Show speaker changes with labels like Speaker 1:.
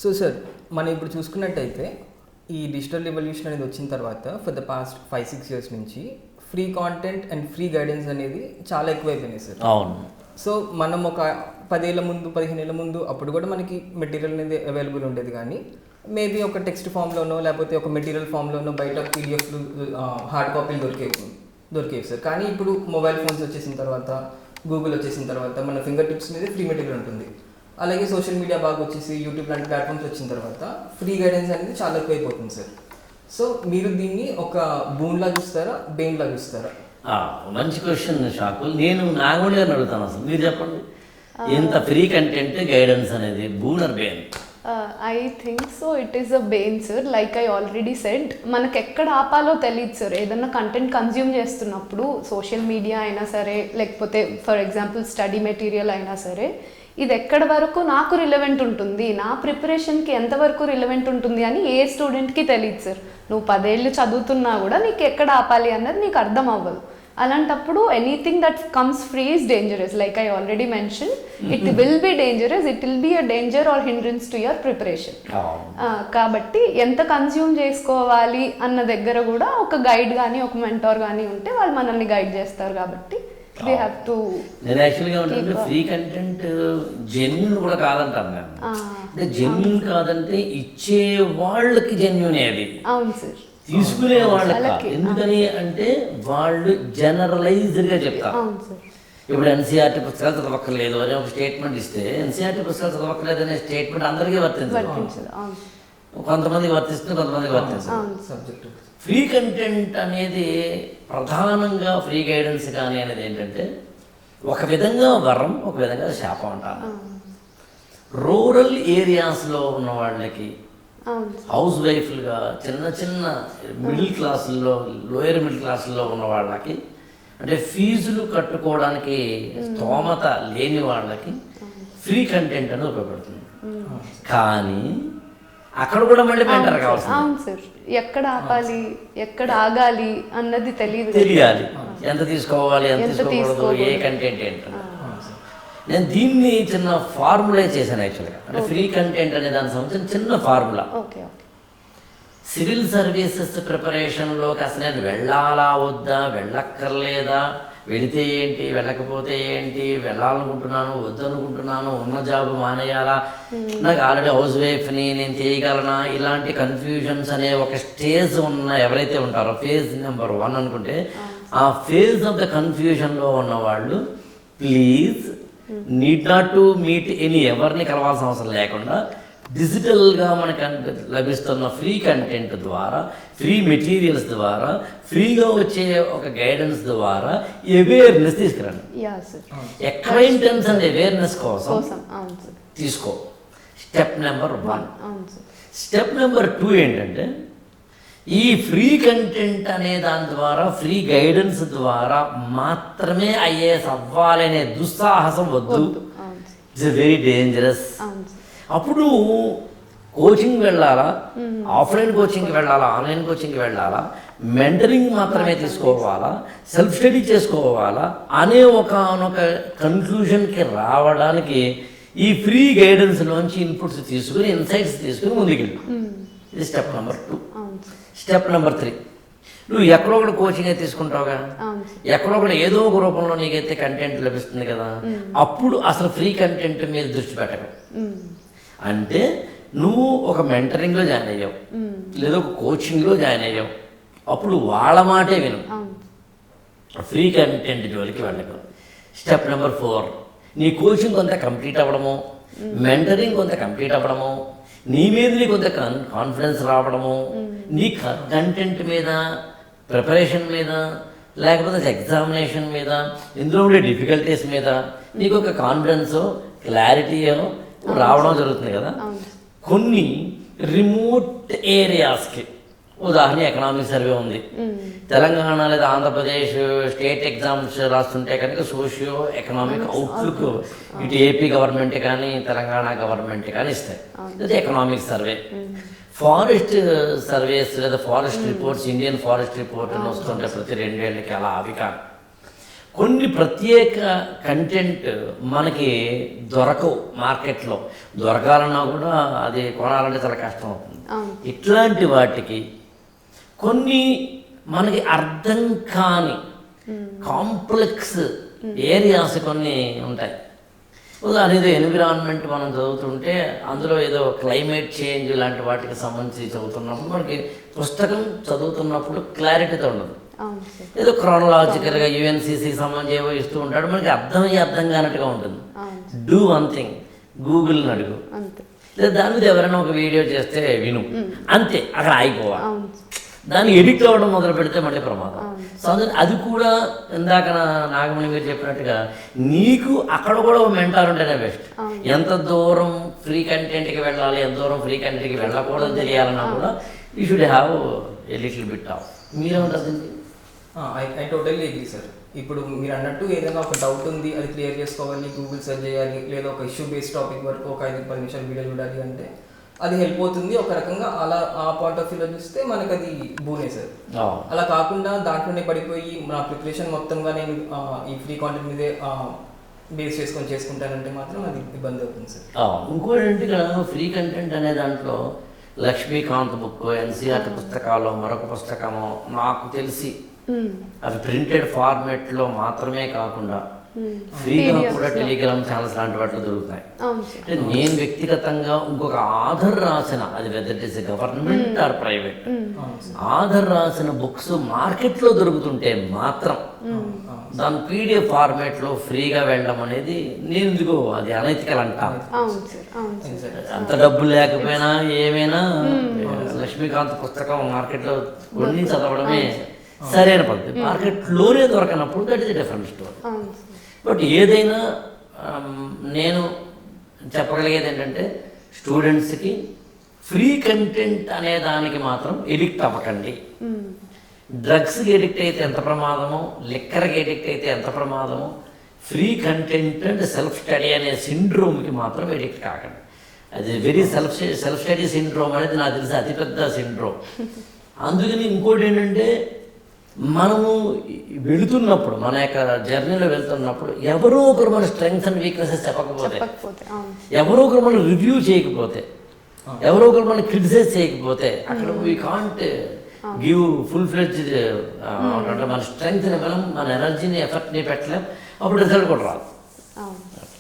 Speaker 1: So sir మనం ఇప్పుడు చూసుకున్నట్టయితే ఈ డిజిటల్ రెవల్యూషన్ అనేది వచ్చిన తర్వాత ఫర్ ద పాస్ట్ 5-6 ఇయర్స్ నుంచి free content and free guidance అనేది చాలా ఎక్కువైపోయినాయి సార్.
Speaker 2: అవును.
Speaker 1: సో మనం ఒక 10 ఏళ్ళ ముందు 15 ఏళ్ళ ముందు అప్పుడు కూడా మనకి మెటీరియల్ అనేది అవైలబుల్ ఉండేది, కానీ మేబీ ఒక టెక్స్ట్ ఫామ్లోనో లేకపోతే ఒక మెటీరియల్ ఫామ్లోనో బయట పీడిఎఫ్లు హార్డ్ కాపీలు దొరికేవి సార్. కానీ ఇప్పుడు మొబైల్ ఫోన్స్ వచ్చేసిన తర్వాత, గూగుల్ వచ్చేసిన తర్వాత మన ఫింగర్ టిప్స్ మీద ఫ్రీ మెటీరియల్ ఉంటుంది. అలాగే సోషల్ మీడియా బాగా వచ్చేసి యూట్యూబ్ లాంటి ప్లాట్ఫామ్స్ వచ్చిన తర్వాత ఫ్రీ గైడెన్స్ అనేది చాలా ఎక్కువైపోతుంది సార్. సో మీరు దీన్ని ఒక బూన్లా చూస్తారా, బెయిన్లా చూస్తారా?
Speaker 2: మంచి క్వశ్చన్ షాకుల్. నేను నాగమణి గారిని అడుగుతాను, అసలు మీరు చెప్పండి, ఎంత ఫ్రీ కంటెంట్ గైడెన్స్ అనేది boon or bane?
Speaker 3: I think so it is a bane sir. Like I already said, మనకు ఎక్కడ ఆపాలో తెలియదు సార్. ఏదన్నా కంటెంట్ కన్జ్యూమ్ చేస్తున్నప్పుడు సోషల్ మీడియా అయినా సరే, లేకపోతే ఫర్ ఎగ్జాంపుల్ స్టడీ మెటీరియల్ అయినా సరే, ఇది ఎక్కడి వరకు నాకు రిలవెంట్ ఉంటుంది, నా ప్రిపరేషన్కి ఎంతవరకు రిలవెంట్ ఉంటుంది అని ఏ స్టూడెంట్కి తెలియదు సార్. నువ్వు 10 ఏళ్ళు చదువుతున్నా కూడా నీకు ఎక్కడ ఆపాలి అన్నది నీకు అర్థం అవ్వదు. అలాంటప్పుడు anything that comes free is dangerous. Like I already mention, it will be dangerous, it will be a danger or hindrance to your preparation. కాబట్టి ఎంత కన్జ్యూమ్ చేసుకోవాలి అన్న దగ్గర కూడా ఒక గైడ్ కానీ ఒక మెంటార్ కానీ ఉంటే వాళ్ళు మనల్ని గైడ్ చేస్తారు. కాబట్టి we have to.
Speaker 2: నేను యాక్చువల్గా ఏంటంటే ఫ్రీ కంటెంట్ జెన్యున్ కూడా కాదంటాను నేను. అంటే జెన్యున్ కాదంటే ఇచ్చే వాళ్ళకి జెన్యున్ అది.
Speaker 3: అవును సార్.
Speaker 2: తీసుకునే వాళ్ళకి. ఎందుకని అంటే వాళ్ళు జనరలైజ్డ్గా చెప్తారు. ఇప్పుడు ఎన్సీఆర్టీ పుస్తకాలు చదవక్కర్లేదు అనే ఒక స్టేట్మెంట్ ఇస్తే, ఎన్సీఆర్టీ పుస్తకాలు చదవక్కర్లేదు అనే స్టేట్మెంట్ అందరికీ వర్తించదు. కొంతమందికి వర్తిస్తుంది, కొంతమందికి వర్తించదు. ఫ్రీ కంటెంట్ అనేది ప్రధానంగా ఫ్రీ గైడెన్స్ కానీ అనేది ఏంటంటే ఒక విధంగా వరం, ఒక విధంగా శాపం అంటాను. రూరల్ ఏరియాస్లో ఉన్న వాళ్ళకి, హౌస్ వైఫ్లుగా చిన్న చిన్న మిడిల్ క్లాసుల్లో, లోయర్ మిడిల్ క్లాసుల్లో ఉన్న వాళ్ళకి, అంటే ఫీజులు కట్టుకోవడానికి స్తోమత లేని వాళ్ళకి ఫ్రీ కంటెంట్ అనేది ఉపయోగపడుతుంది. కానీ అక్కడ కూడా మళ్ళీ మెంటర్ కావాల్సింది.
Speaker 3: అవును సార్. ఎక్కడ ఆపాలి, ఎక్కడ ఆగాలి అన్నది
Speaker 2: తెలియాలి. ఎంత తీసుకోవాలి, ఎంత తీసుకోకూడదు, ఏ కంటెంట్ ఏంటంటే. నేను దీన్ని చిన్న ఫార్ములా చేశాను యాక్చువల్గా. అంటే ఫ్రీ కంటెంట్ అనే దానికి సంబంధించిన చిన్న ఫార్ములా. సివిల్ సర్వీసెస్ ప్రిపరేషన్లోకి అసలు నేను వెళ్ళాలా వద్దా, వెళ్ళక్కర్లేదా, వెళితే ఏంటి, వెళ్ళకపోతే ఏంటి, వెళ్ళాలనుకుంటున్నాను వద్దనుకుంటున్నాను, ఉన్న జాబ్ మానేయాలా, నాకు ఆల్రెడీ హౌస్ వైఫ్ని, నేను చేయగలనా, ఇలాంటి కన్ఫ్యూజన్స్ అనే ఒక స్టేజ్ ఉన్న ఎవరైతే ఉంటారో, ఫేజ్ నెంబర్ 1 అనుకుంటే, ఆ ఫేజ్ ఆఫ్ ద కన్ఫ్యూజన్లో ఉన్నవాళ్ళు please need not to meet ఎవరిని కలవాల్సిన అవసరం లేకుండా డిజిటల్గా మనకు లభిస్తున్న ఫ్రీ కంటెంట్ ద్వారా, ఫ్రీ మెటీరియల్స్ ద్వారా, ఫ్రీగా వచ్చే ఒక గైడెన్స్ ద్వారా అవేర్నెస్ తీసుకురండి. అక్వైంటెన్స్ అండ్ అవేర్నెస్ కోసం తీసుకో. Step number 1. స్టెప్ నెంబర్ 2 ఏంటంటే, ఈ ఫ్రీ కంటెంట్ అనే దాని ద్వారా, ఫ్రీ గైడెన్స్ ద్వారా మాత్రమే ఐఏఎస్ అవ్వాలనే దుస్సాహసం వద్దు. It's very dangerous. అప్పుడు కోచింగ్ వెళ్ళాలా, ఆఫ్లైన్ కోచింగ్కి వెళ్ళాలా, ఆన్లైన్ కోచింగ్కి వెళ్ళాలా, మెంటరింగ్ మాత్రమే తీసుకోవాలా, సెల్ఫ్ స్టడీ చేసుకోవాలా అనే ఒకనొక కన్క్లూషన్కి రావడానికి ఈ ఫ్రీ గైడెన్స్లోంచి ఇన్పుట్స్ తీసుకుని, ఇన్సైట్స్ తీసుకుని ముందుకెళ్ళి. ఇది స్టెప్ నెంబర్ 2. స్టెప్ నెంబర్ 3, నువ్వు ఎక్కడో ఒకటి కోచింగ్ అయితే తీసుకుంటావుగా, ఎక్కడో ఒకటి ఏదో ఒక రూపంలో నీకైతే కంటెంట్ లభిస్తుంది కదా, అప్పుడు అసలు ఫ్రీ కంటెంట్ మీద దృష్టి పెట్టకు. అంటే నువ్వు ఒక మెంటరింగ్లో జాయిన్ అయ్యావు, లేదా ఒక కోచింగ్లో జాయిన్ అయ్యావు, అప్పుడు వాళ్ళ మాటే విను, ఫ్రీ కంటెంట్ జోలికి వెళ్ళకు. స్టెప్ నెంబర్ 4, నీ కోచింగ్ కొంత కంప్లీట్ అవ్వడము, మెంటరింగ్ కొంత కంప్లీట్ అవ్వడము, నీ మీద నీ కొంత కాన్ఫిడెన్స్ రావడము, నీ కంటెంట్ మీద, ప్రిపరేషన్ మీద, లేకపోతే ఎగ్జామినేషన్ మీద, ఇందులో ఉండే డిఫికల్టీస్ మీద నీకు ఒక కాన్ఫిడెన్స్, క్లారిటీ రావడం జరుగుతుంది కదా. కొన్ని రిమోట్ ఏరియాస్కి, ఉదాహరణ ఎకనామిక్ సర్వే ఉంది, తెలంగాణ లేదా ఆంధ్రప్రదేశ్ స్టేట్ ఎగ్జామ్స్ రాస్తుంటే కనుక సోషియో ఎకనామిక్ అవుట్లుక్ ఇటు ఏపీ గవర్నమెంట్ కానీ తెలంగాణ గవర్నమెంట్ కానీ ఇస్తాయి. లేదా ఎకనామిక్ సర్వే, ఫారెస్ట్ సర్వేస్ లేదా forest reports, Indian forest report అని వస్తుంటే ప్రతి 2 ఏళ్ళకి, అలా అవి కాదు. కొన్ని ప్రత్యేక కంటెంట్ మనకి దొరకవు మార్కెట్లో, దొరకాలన్నా కూడా అది కొనాలంటే చాలా కష్టం అవుతుంది. ఇట్లాంటి వాటికి కొన్ని మనకి అర్థం కాని కాంప్లెక్స్ ఏరియాస్ కొన్ని ఉంటాయి. ఉదాహరణ ఎన్విరాన్మెంట్ మనం చదువుతుంటే అందులో ఏదో క్లైమేట్ చేంజ్ లాంటి వాటికి సంబంధించి చదువుతున్నప్పుడు మనకి పుస్తకం చదువుతున్నప్పుడు క్లారిటీతో ఉండదు. ఏదో క్రోనలాజికల్గా యుఎన్సిసి సంబంధించి ఏవో ఇస్తూ ఉంటాడు, మనకి అర్థం కానట్టుగా ఉంటుంది. డూ వన్ థింగ్, గూగుల్ని అడుగు, లేదా దాని మీద ఎవరైనా ఒక వీడియో చేస్తే విను, అంతే, అక్కడ ఆగిపోవాలి. దాన్ని ఎడిట్ అవ్వడం మొదలు పెడితే మళ్ళీ ప్రమాదం. సో అది కూడా ఇందాక నాగమణి మీరు చెప్పినట్టుగా నీకు అక్కడ కూడా ఒక మెంటార్ ఉంటేనే బెస్ట్. ఎంత దూరం ఫ్రీ కంటెంట్కి వెళ్ళాలి, ఎంత దూరం ఫ్రీ కంటెంట్కి వెళ్ళకూడదు తెలియాలన్నా కూడా you should have a little bit of. మీరేమంటారు?
Speaker 1: I totally agree sir. ఇప్పుడు మీరు అన్నట్టు ఏదైనా ఒక డౌట్ ఉంది, అది క్లియర్ చేసుకోవాలి, గూగుల్ సెర్చ్ చేయాలి, లేదా ఒక ఇష్యూ బేస్డ్ టాపిక్ వరకు ఒక 5-10 నిమిషాలు వీడియో చూడాలి అంటే అది హెల్ప్ అవుతుంది ఒక రకంగా. అలా ఆ పాయింట్ ఆఫ్ వ్యూలో చూస్తే మనకు అది బూనే సార్. అలా కాకుండా దాంట్లోనే పడిపోయి నా ప్రిపరేషన్ మొత్తంగా నేను ఈ ఫ్రీ కాంటెంట్ మీదే బేస్ చేసుకుంటానంటే మాత్రం అది ఇబ్బంది అవుతుంది సార్.
Speaker 2: ఇంకోటి ఏంటి, ఫ్రీ కంటెంట్ అనే దాంట్లో లక్ష్మీకాంత్ బుక్, ఎన్సీఆర్టీ పుస్తకాలు, మరొక పుస్తకము నాకు తెలిసి అవి ప్రింటెడ్ ఫార్మాట్లో మాత్రమే కాకుండా ఫ్రీగా కూడా టెలిగ్రామ్ ఛానల్స్ లాంటి వాటిలో దొరుకుతాయి. అంటే నేను వ్యక్తిగతంగా ఇంకొక ఆధర్ రాసిన, అది whether it is government or private, author రాసిన బుక్స్ మార్కెట్లో దొరుకుతుంటే మాత్రం దాని పీడిఎఫ్ ఫార్మాట్లో ఫ్రీగా వెళ్ళడం అనేది నేను ఎందుకో అది అనైతికలు అంటాను. అంత డబ్బు లేకపోయినా ఏమైనా లక్ష్మీకాంత్ పుస్తకం మార్కెట్లో కొన్ని చదవడమే సరైన పద్ధతి. మార్కెట్లోనే దొరకనప్పుడు that is different story. But ఏదైనా నేను చెప్పగలిగేది ఏంటంటే స్టూడెంట్స్కి ఫ్రీ కంటెంట్ అనే దానికి మాత్రం ఎడిక్ట్ అవ్వకండి. డ్రగ్స్కి ఎడిక్ట్ అయితే ఎంత ప్రమాదమో, లిక్కర్కి ఎడిక్ట్ అయితే ఎంత ప్రమాదమో, free content and self study అనే సిండ్రోమ్కి మాత్రం ఎడిక్ట్ కాకండి. అది వెరీ సెల్ఫ్ స్టడీ సిండ్రోమ్ అనేది నాకు తెలిసి అతిపెద్ద సిండ్రోమ్. అందుకని ఇంకోటి ఏంటంటే మనము వెళుతున్నప్పుడు, మన యొక్క జర్నీలో వెళ్తున్నప్పుడు ఎవరో ఒకరు మన స్ట్రెంగ్స్ అండ్ వీక్నెసెస్ చెప్పకపోతే, ఎవరో ఒకరు మనం రివ్యూ చేయకపోతే, ఎవరో ఒకరు మనం క్రిటిసైజ్ చేయకపోతే అక్కడ we can't give full fledged అంటే మన స్ట్రెంగ్త్ని మనం, మన ఎనర్జీని, ఎఫర్ట్ని పెట్టలేం. అప్పుడు రిజల్ట్ కూడా రాదు.